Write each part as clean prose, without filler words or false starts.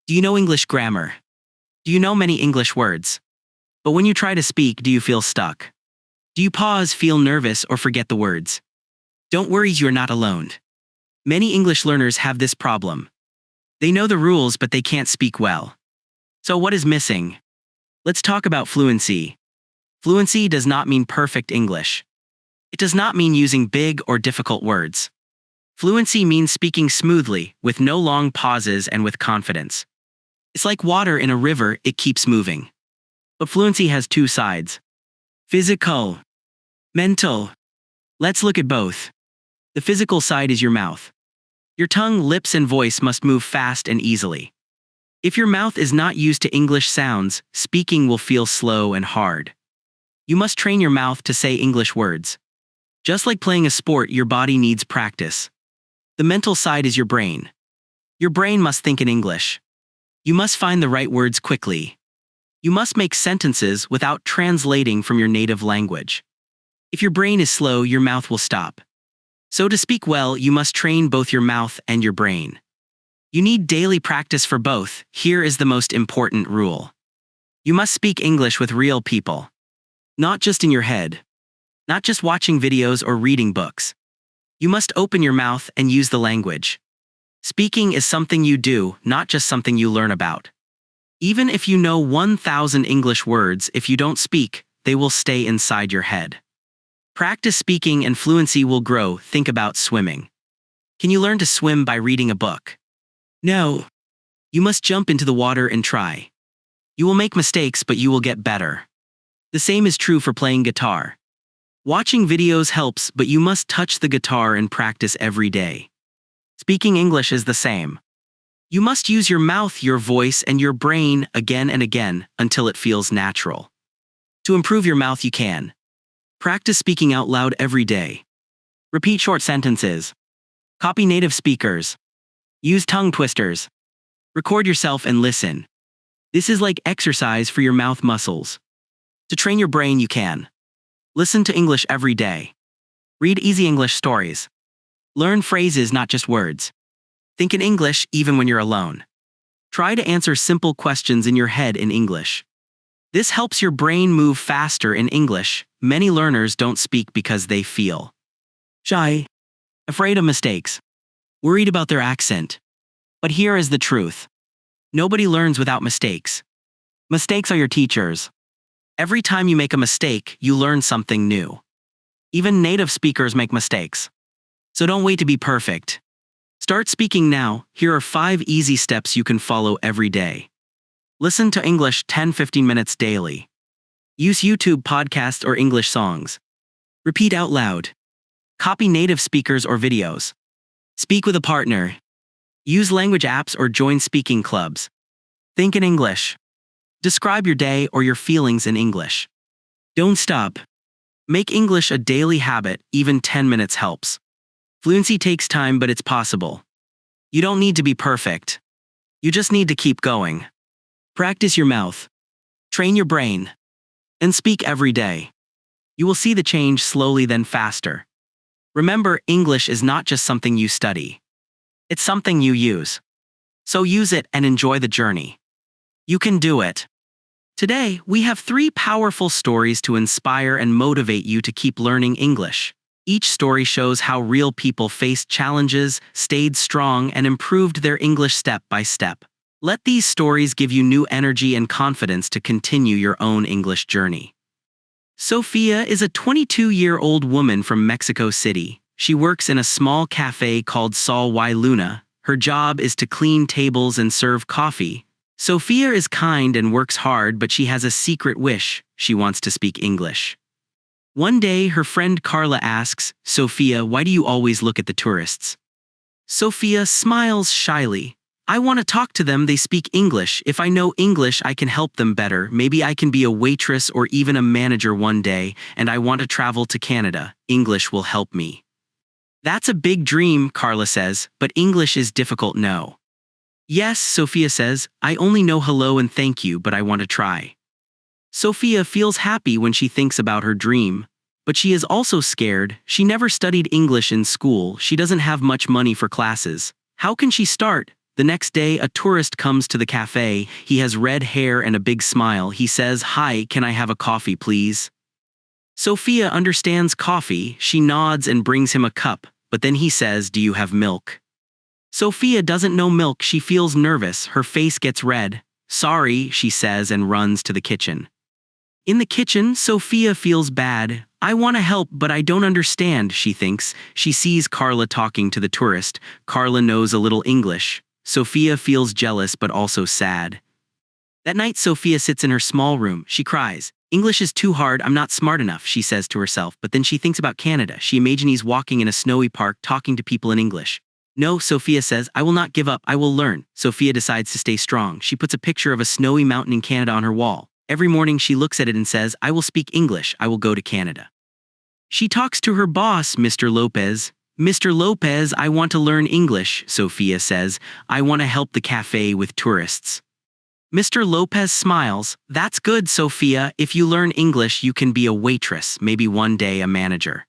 Do you know English grammar? Do you know many English words? But when you try to speak, do you feel stuck? Do you pause, feel nervous, or forget the words? Don't worry, you're not alone. Many English learners have this problem. They know the rules, but they can't speak well. So what is missing? Let's talk about fluency. Fluency does not mean perfect English. It does not mean using big or difficult words. Fluency means speaking smoothly, with no long pauses and with confidence. It's like water in a river, it keeps moving. But fluency has two sides. Physical. Mental. Let's look at both. The physical side is your mouth. Your tongue, lips, and voice must move fast and easily. If your mouth is not used to English sounds, speaking will feel slow and hard. You must train your mouth to say English words. Just like playing a sport, your body needs practice. The mental side is your brain. Your brain must think in English. You must find the right words quickly. You must make sentences without translating from your native language. If your brain is slow, your mouth will stop. So to speak well, you must train both your mouth and your brain. You need daily practice for both. Here is the most important rule. You must speak English with real people. Not just in your head. Not just watching videos or reading books. You must open your mouth and use the language. Speaking is something you do, not just something you learn about. Even if you know 1,000 English words, if you don't speak, they will stay inside your head. Practice speaking and fluency will grow. Think about swimming. Can you learn to swim by reading a book? No. You must jump into the water and try. You will make mistakes, but you will get better. The same is true for playing guitar. Watching videos helps, but you must touch the guitar and practice every day. Speaking English is the same. You must use your mouth, your voice, and your brain again and again until it feels natural. To improve your mouth, you can practice speaking out loud every day. Repeat short sentences. Copy native speakers. Use tongue twisters. Record yourself and listen. This is like exercise for your mouth muscles. To train your brain, you can listen to English every day. Read easy English stories. Learn phrases, not just words. Think in English even when you're alone. Try to answer simple questions in your head in English. This helps your brain move faster in English. Many learners don't speak because they feel shy, afraid of mistakes, worried about their accent. But here is the truth. Nobody learns without mistakes. Mistakes are your teachers. Every time you make a mistake, you learn something new. Even native speakers make mistakes. So don't wait to be perfect. Start speaking now. Here are 5 easy steps you can follow every day. Listen to English 10-15 minutes daily. Use YouTube podcasts or English songs. Repeat out loud. Copy native speakers or videos. Speak with a partner. Use language apps or join speaking clubs. Think in English. Describe your day or your feelings in English. Don't stop. Make English a daily habit, even 10 minutes helps. Fluency takes time, but it's possible. You don't need to be perfect. You just need to keep going. Practice your mouth. Train your brain. And speak every day. You will see the change slowly, then faster. Remember, English is not just something you study. It's something you use. So use it and enjoy the journey. You can do it. Today, we have 3 powerful stories to inspire and motivate you to keep learning English. Each story shows how real people faced challenges, stayed strong, and improved their English step by step. Let these stories give you new energy and confidence to continue your own English journey. Sophia is a 22-year-old woman from Mexico City. She works in a small cafe called Sol y Luna. Her job is to clean tables and serve coffee. Sophia is kind and works hard, but she has a secret wish. She wants to speak English. One day, her friend Carla asks, "Sophia, why do you always look at the tourists?" Sophia smiles shyly. "I want to talk to them, they speak English. If I know English, I can help them better. Maybe I can be a waitress or even a manager one day, and I want to travel to Canada. English will help me." "That's a big dream," Carla says, "but English is difficult, no." "Yes," Sophia says, "I only know hello and thank you, but I want to try." Sophia feels happy when she thinks about her dream, but she is also scared. She never studied English in school. She doesn't have much money for classes. How can she start? The next day, a tourist comes to the cafe. He has red hair and a big smile. He says, "Hi, can I have a coffee, please?" Sophia understands coffee. She nods and brings him a cup, but then he says, "Do you have milk?" Sophia doesn't know milk. She feels nervous. Her face gets red. "Sorry," she says and runs to the kitchen. In the kitchen, Sophia feels bad. "I want to help, but I don't understand," she thinks. She sees Carla talking to the tourist. Carla knows a little English. Sophia feels jealous but also sad. That night, Sophia sits in her small room. She cries. "English is too hard, I'm not smart enough," she says to herself, but then she thinks about Canada. She imagines walking in a snowy park talking to people in English. "No," Sophia says, "I will not give up, I will learn." Sophia decides to stay strong. She puts a picture of a snowy mountain in Canada on her wall. Every morning she looks at it and says, "I will speak English, I will go to Canada." She talks to her boss, Mr. Lopez. "Mr. Lopez, I want to learn English," Sophia says. "I want to help the cafe with tourists." Mr. Lopez smiles. "That's good, Sophia. If you learn English, you can be a waitress, maybe one day a manager."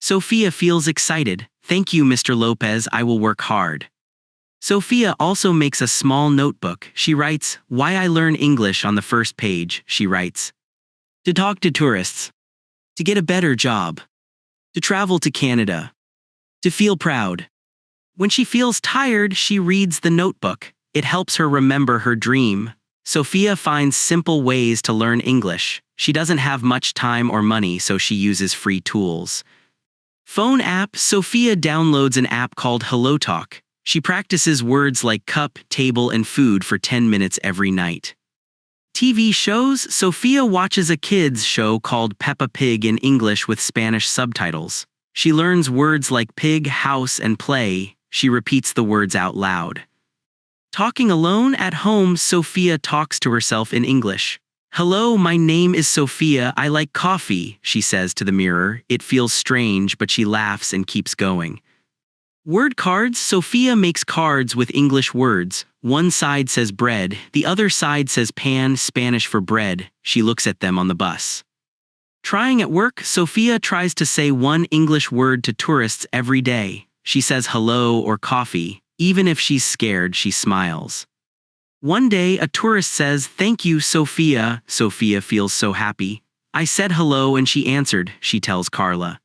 Sophia feels excited. "Thank you, Mr. Lopez, I will work hard." Sophia also makes a small notebook. She writes, "Why I learn English" on the first page. She writes, "To talk to tourists. To get a better job. To travel to Canada. To feel proud." When she feels tired, she reads the notebook. It helps her remember her dream. Sophia finds simple ways to learn English. She doesn't have much time or money, so she uses free tools. Phone app. Sophia downloads an app called HelloTalk. She practices words like cup, table, and food for 10 minutes every night. TV shows. Sophia watches a kids show called Peppa Pig in English with Spanish subtitles. She learns words like pig, house, and play. She repeats the words out loud. Talking alone at home, Sophia talks to herself in English. "Hello, my name is Sophia. I like coffee," she says to the mirror. It feels strange, but she laughs and keeps going. Word cards. Sophia makes cards with English words. One side says bread, the other side says pan, Spanish for bread. She looks at them on the bus. Trying at work, Sophia tries to say one English word to tourists every day. She says hello or coffee. Even if she's scared, she smiles. One day, a tourist says, "Thank you, Sophia." Sophia feels so happy. "I said hello and she answered," she tells Carla.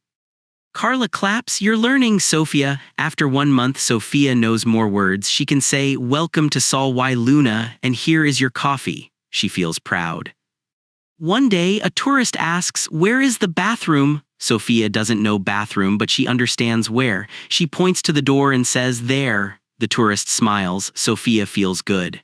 Carla claps. "You're learning, Sophia." After 1 month, Sophia knows more words. She can say, "Welcome to Sol y Luna," and "Here is your coffee." She feels proud. One day, a tourist asks, "Where is the bathroom?" Sophia doesn't know bathroom, but she understands where. She points to the door and says, "There." The tourist smiles. Sophia feels good.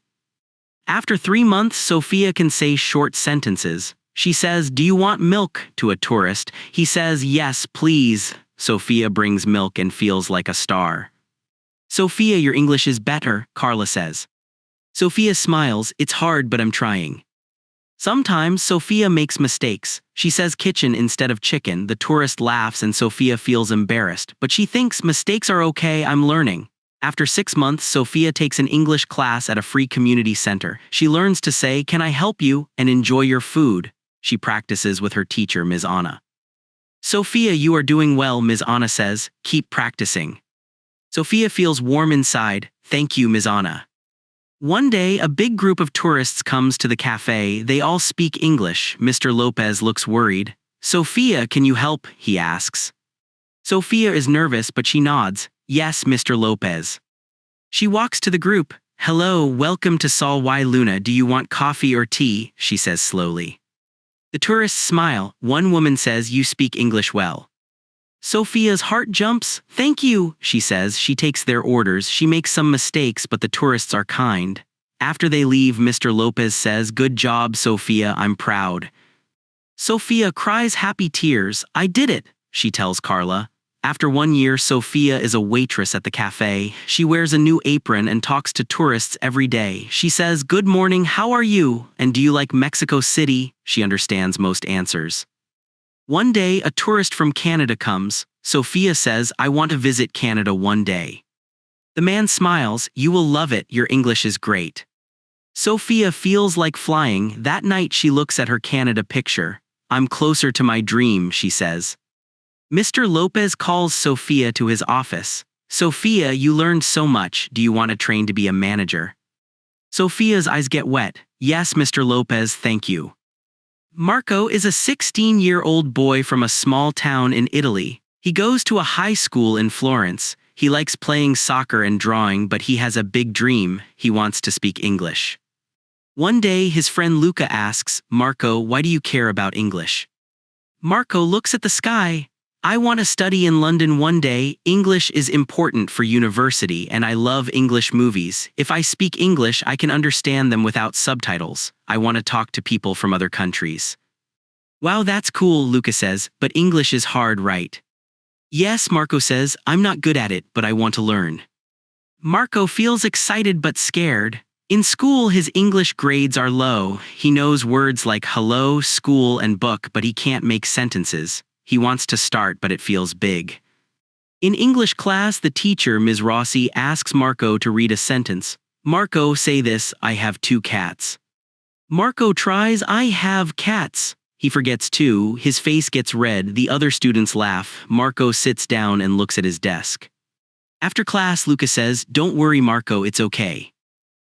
After 3 months, Sophia can say short sentences. She says, "Do you want milk?" to a tourist. He says, "Yes, please." Sophia brings milk and feels like a star. "Sophia, your English is better," Carla says. Sophia smiles. "It's hard, but I'm trying." Sometimes Sophia makes mistakes. She says kitchen instead of chicken. The tourist laughs and Sophia feels embarrassed, but she thinks mistakes are okay, I'm learning. After 6 months, Sophia takes an English class at a free community center. She learns to say, "Can I help you?" and "Enjoy your food." She practices with her teacher, Ms. Anna. "Sophia, you are doing well," Ms. Anna says. "Keep practicing." Sophia feels warm inside. "Thank you, Ms. Anna." One day, a big group of tourists comes to the cafe. They all speak English. Mr. Lopez looks worried. "Sophia, can you help?" he asks. Sophia is nervous, but she nods. "Yes, Mr. Lopez." She walks to the group. "Hello, welcome to Sol y Luna. Do you want coffee or tea?" she says slowly. The tourists smile. One woman says, "You speak English well." Sophia's heart jumps. "Thank you," she says. She takes their orders. She makes some mistakes, but the tourists are kind. After they leave, Mr. Lopez says, "Good job, Sophia, I'm proud." Sophia cries happy tears. "I did it," she tells Carla. After 1 year, Sophia is a waitress at the cafe. She wears a new apron and talks to tourists every day. She says, "Good morning, how are you? And do you like Mexico City?" She understands most answers. One day, a tourist from Canada comes. Sophia says, "I want to visit Canada one day." The man smiles. "You will love it, your English is great." Sophia feels like flying. That night she looks at her Canada picture. "I'm closer to my dream," she says. Mr. Lopez calls Sophia to his office. Sophia, you learned so much. Do you want to train to be a manager? Sophia's eyes get wet. Yes, Mr. Lopez, thank you. Marco is a 16-year-old boy from a small town in Italy. He goes to a high school in Florence. He likes playing soccer and drawing, but he has a big dream. He wants to speak English. One day, his friend Luca asks, Marco, why do you care about English? Marco looks at the sky. I want to study in London one day. English is important for university and I love English movies. If I speak English, I can understand them without subtitles. I want to talk to people from other countries. Wow, that's cool, Luca says, but English is hard, right? Yes, Marco says, I'm not good at it, but I want to learn. Marco feels excited but scared. In school, his English grades are low. He knows words like hello, school, and book, but he can't make sentences. He wants to start, but it feels big. In English class, the teacher, Ms. Rossi, asks Marco to read a sentence. Marco, say this, I have 2 cats. Marco tries, I have cats. He forgets 2, his face gets red, the other students laugh. Marco sits down and looks at his desk. After class, Luca says, don't worry, Marco, it's okay.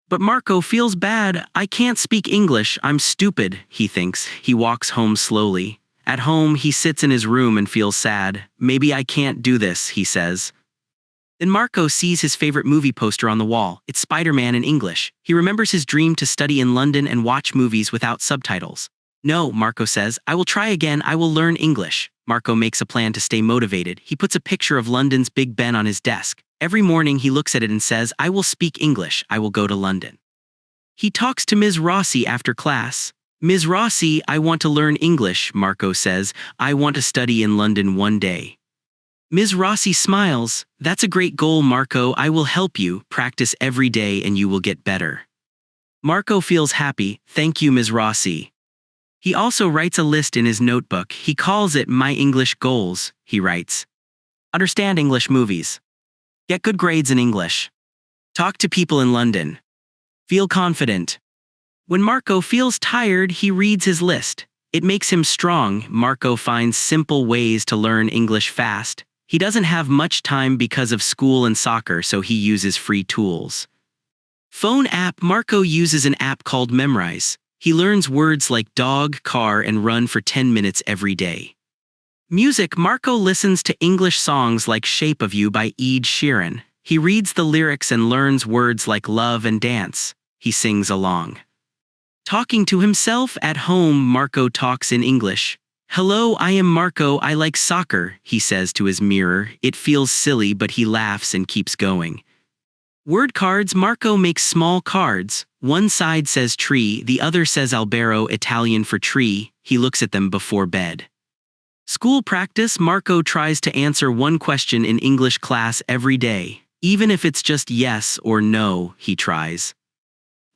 But Marco feels bad. I can't speak English, I'm stupid, he thinks. He walks home slowly. At home, he sits in his room and feels sad. Maybe I can't do this, he says. Then Marco sees his favorite movie poster on the wall. It's Spider-Man in English. He remembers his dream to study in London and watch movies without subtitles. No, Marco says, I will try again, I will learn English. Marco makes a plan to stay motivated. He puts a picture of London's Big Ben on his desk. Every morning he looks at it and says, I will speak English, I will go to London. He talks to Ms. Rossi after class. Ms. Rossi, I want to learn English, Marco says. I want to study in London one day. Ms. Rossi smiles. That's a great goal, Marco. I will help you. Practice every day and you will get better. Marco feels happy. Thank you, Ms. Rossi. He also writes a list in his notebook. He calls it My English Goals, he writes. Understand English movies. Get good grades in English. Talk to people in London. Feel confident. When Marco feels tired, he reads his list. It makes him strong. Marco finds simple ways to learn English fast. He doesn't have much time because of school and soccer, so he uses free tools. Phone app. Marco uses an app called Memrise. He learns words like dog, car, and run for 10 minutes every day. Music. Marco listens to English songs like Shape of You by Ed Sheeran. He reads the lyrics and learns words like love and dance. He sings along. Talking to himself at home, Marco talks in English. Hello, I am Marco, I like soccer, he says to his mirror. It feels silly, but he laughs and keeps going. Word cards. Marco makes small cards. One side says tree, the other says albero, Italian for tree. He looks at them before bed. School practice. Marco tries to answer one question in English class every day. Even if it's just yes or no, he tries.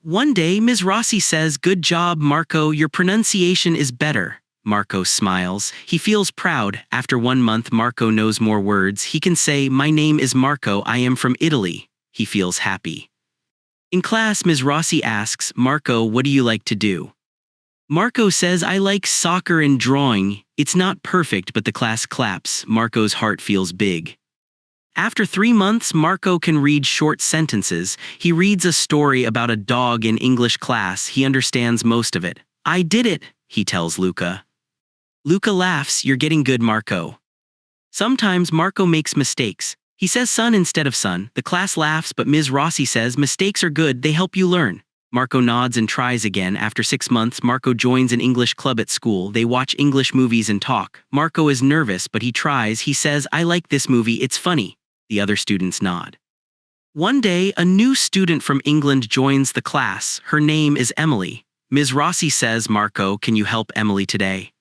One day, Ms. Rossi says, good job, Marco, your pronunciation is better. Marco smiles. He feels proud. After 1 month, Marco knows more words. He can say, my name is Marco, I am from Italy. He feels happy. In class, Ms. Rossi asks, Marco, what do you like to do? Marco says, I like soccer and drawing. It's not perfect, but the class claps. Marco's heart feels big. After 3 months, Marco can read short sentences. He reads a story about a dog in English class. He understands most of it. I did it, he tells Luca. Luca laughs. You're getting good, Marco. Sometimes Marco makes mistakes. He says son instead of son. The class laughs, but Ms. Rossi says mistakes are good, they help you learn. Marco nods and tries again. After 6 months, Marco joins an English club at school. They watch English movies and talk. Marco is nervous, but he tries. He says, I like this movie, it's funny. The other students nod. One day, a new student from England joins the class. Her name is Emily. Ms. Rossi says, Marco, can you help Emily today?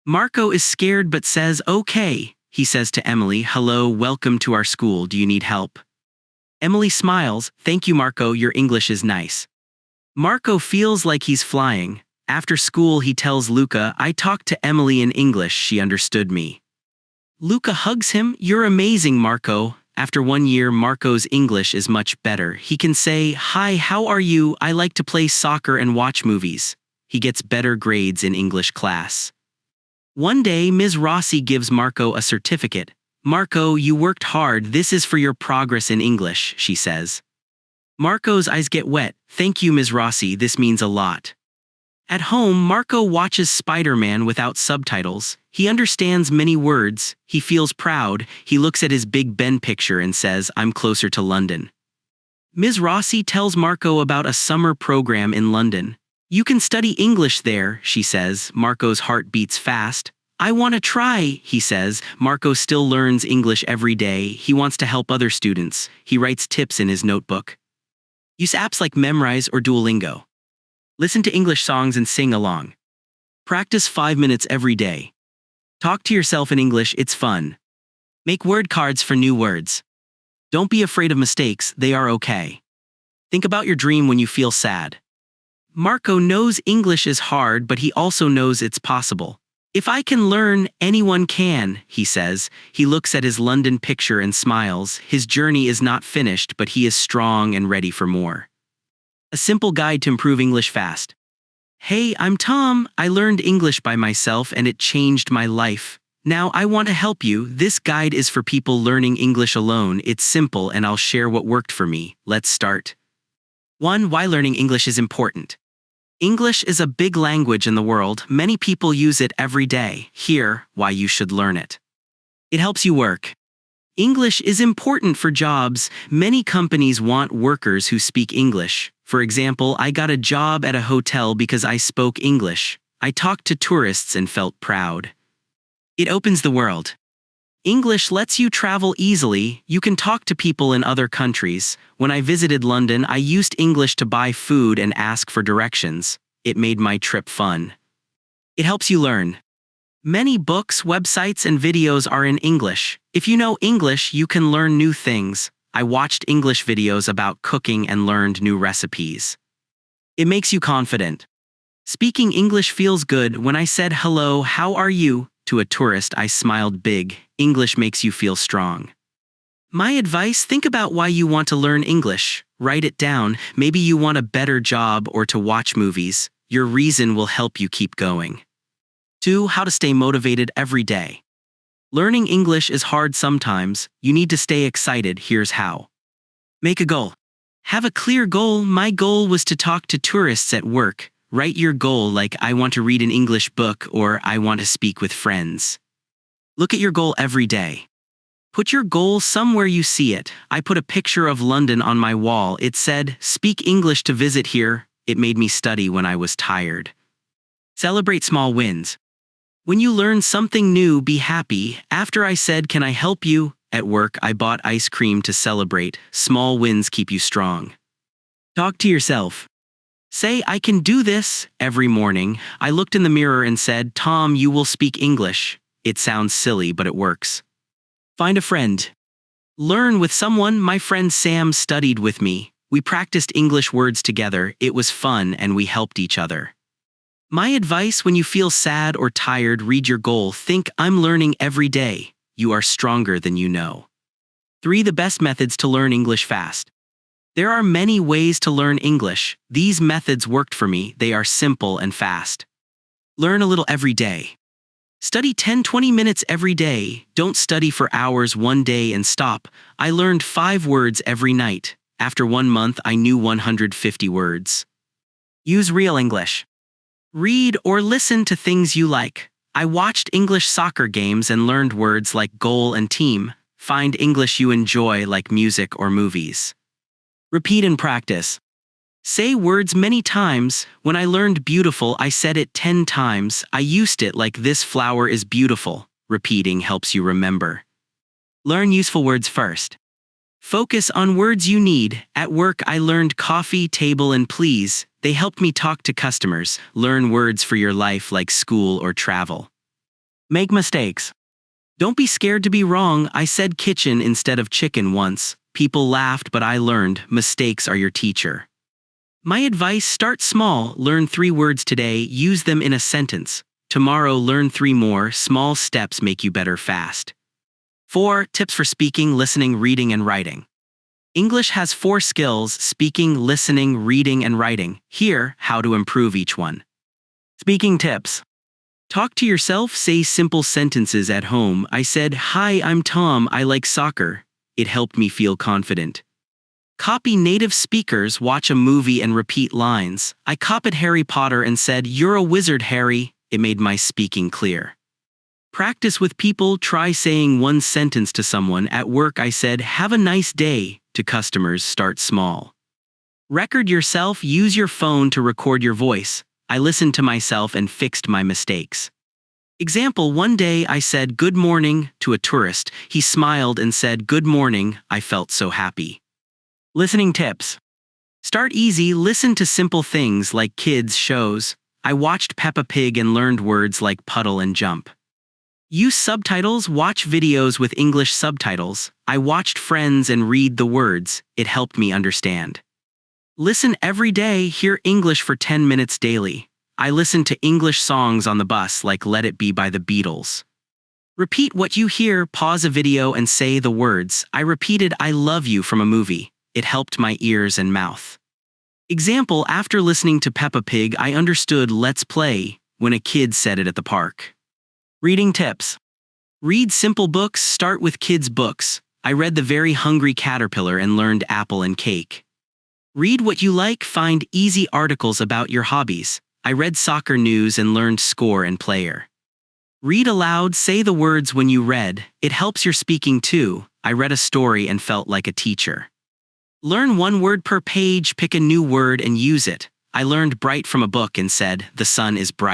Marco is scared but says, okay. He says to Emily, hello, welcome to our school, do you need help? Emily smiles, thank you, Marco, your English is nice. Marco feels like he's flying. After school, he tells Luca, I talked to Emily in English, she understood me. Luca hugs him. You're amazing, Marco. After 1 year, Marco's English is much better. He can say, hi, how are you? I like to play soccer and watch movies. He gets better grades in English class. One day, Ms. Rossi gives Marco a certificate. Marco, you worked hard. This is for your progress in English, she says. Marco's eyes get wet. Thank you, Ms. Rossi, this means a lot. At home, Marco watches Spider-Man without subtitles. He understands many words. He feels proud. He looks at his Big Ben picture and says, I'm closer to London. Ms. Rossi tells Marco about a summer program in London. You can study English there, she says. Marco's heart beats fast. I want to try, he says. Marco still learns English every day. He wants to help other students. He writes tips in his notebook. Use apps like Memrise or Duolingo. Listen to English songs and sing along. Practice 5 minutes every day. Talk to yourself in English, it's fun. Make word cards for new words. Don't be afraid of mistakes, they are okay. Think about your dream when you feel sad. Marco knows English is hard, but he also knows it's possible. If I can learn, anyone can, he says. He looks at his London picture and smiles. His journey is not finished, but he is strong and ready for more. A simple guide to improve English fast. Hey, I'm Tom. I learned English by myself and it changed my life. Now I want to help you. This guide is for people learning English alone. It's simple and I'll share what worked for me. Let's start. 1. Why learning English is important. English is a big language in the world. Many people use it every day. Here, why you should learn it. It helps you work. English is important for jobs. Many companies want workers who speak English. For example, I got a job at a hotel because I spoke English. I talked to tourists and felt proud. It opens the world. English lets you travel easily. You can talk to people in other countries. When I visited London, I used English to buy food and ask for directions. It made my trip fun. It helps you learn. Many books, websites, and videos are in English. If you know English, you can learn new things. I watched English videos about cooking and learned new recipes. It makes you confident. Speaking English feels good. When I said, "Hello, how are you?" to a tourist, I smiled big. English makes you feel strong. My advice, think about why you want to learn English. Write it down. Maybe you want a better job or to watch movies. Your reason will help you keep going. 2. How to stay motivated every day. Learning English is hard sometimes. You need to stay excited. Here's how. Make a goal. Have a clear goal. My goal was to talk to tourists at work. Write your goal like I want to read an English book or I want to speak with friends. Look at your goal every day. Put your goal somewhere you see it. I put a picture of London on my wall. It said, "Speak English to visit here." It made me study when I was tired. Celebrate small wins. When you learn something new, be happy. After I said, "Can I help you?" at work, I bought ice cream to celebrate. Small wins keep you strong. Talk to yourself. Say, "I can do this." Every morning, I looked in the mirror and said, "Tom, you will speak English." It sounds silly, but it works. Find a friend. Learn with someone. My friend Sam studied with me. We practiced English words together. It was fun and we helped each other. My advice, when you feel sad or tired, read your goal. Think, I'm learning every day. You are stronger than you know. 3. The best methods to learn English fast. There are many ways to learn English. These methods worked for me. They are simple and fast. Learn a little every day. Study 10-20 minutes every day. Don't study for hours one day and stop. I learned 5 words every night. After 1 month, I knew 150 words. Use real English. Read or listen to things you like. I watched English soccer games and learned words like goal and team. Find English you enjoy like music or movies. Repeat and practice. Say words many times. When I learned beautiful, I said it 10 times. I used it like this flower is beautiful. Repeating helps you remember. Learn useful words first. Focus on words you need. At work, I learned coffee, table, and please. They helped me talk to customers. Learn words for your life like school or travel. Make mistakes. Don't be scared to be wrong. I said kitchen instead of chicken once. People laughed, but I learned. Mistakes are your teacher. My advice, start small. Learn 3 words today. Use them in a sentence. Tomorrow, learn 3 more. Small steps make you better fast. 4. Tips for speaking, listening, reading, and writing. English has 4 skills: speaking, listening, reading, and writing. Here, how to improve each one. Speaking tips. Talk to yourself, say simple sentences at home. I said, "Hi, I'm Tom, I like soccer." It helped me feel confident. Copy native speakers, watch a movie and repeat lines. I copied Harry Potter and said, "You're a wizard, Harry." It made my speaking clear. Practice with people, try saying one sentence to someone. At work I said, "Have a nice day." To customers, start small. Record yourself, use your phone to record your voice. I listened to myself and fixed my mistakes. Example, one day I said "good morning" to a tourist. He smiled and said "good morning." I felt so happy. Listening tips. Start easy, listen to simple things like kids' shows. I watched Peppa Pig and learned words like puddle and jump. Use subtitles, watch videos with English subtitles. I watched Friends and read the words. It helped me understand. Listen every day, hear English for 10 minutes daily. I listen to English songs on the bus like "Let It Be" by the Beatles. Repeat what you hear, pause a video and say the words. I repeated "I love you" from a movie. It helped my ears and mouth. Example, after listening to Peppa Pig, I understood "let's play" when a kid said it at the park. Reading tips. Read simple books, start with kids' books. I read The Very Hungry Caterpillar and learned apple and cake. Read what you like, find easy articles about your hobbies. I read soccer news and learned score and player. Read aloud, say the words when you read. It helps your speaking too. I read a story and felt like a teacher. Learn one word per page, pick a new word and use it. I learned bright from a book and said, "The sun is bright."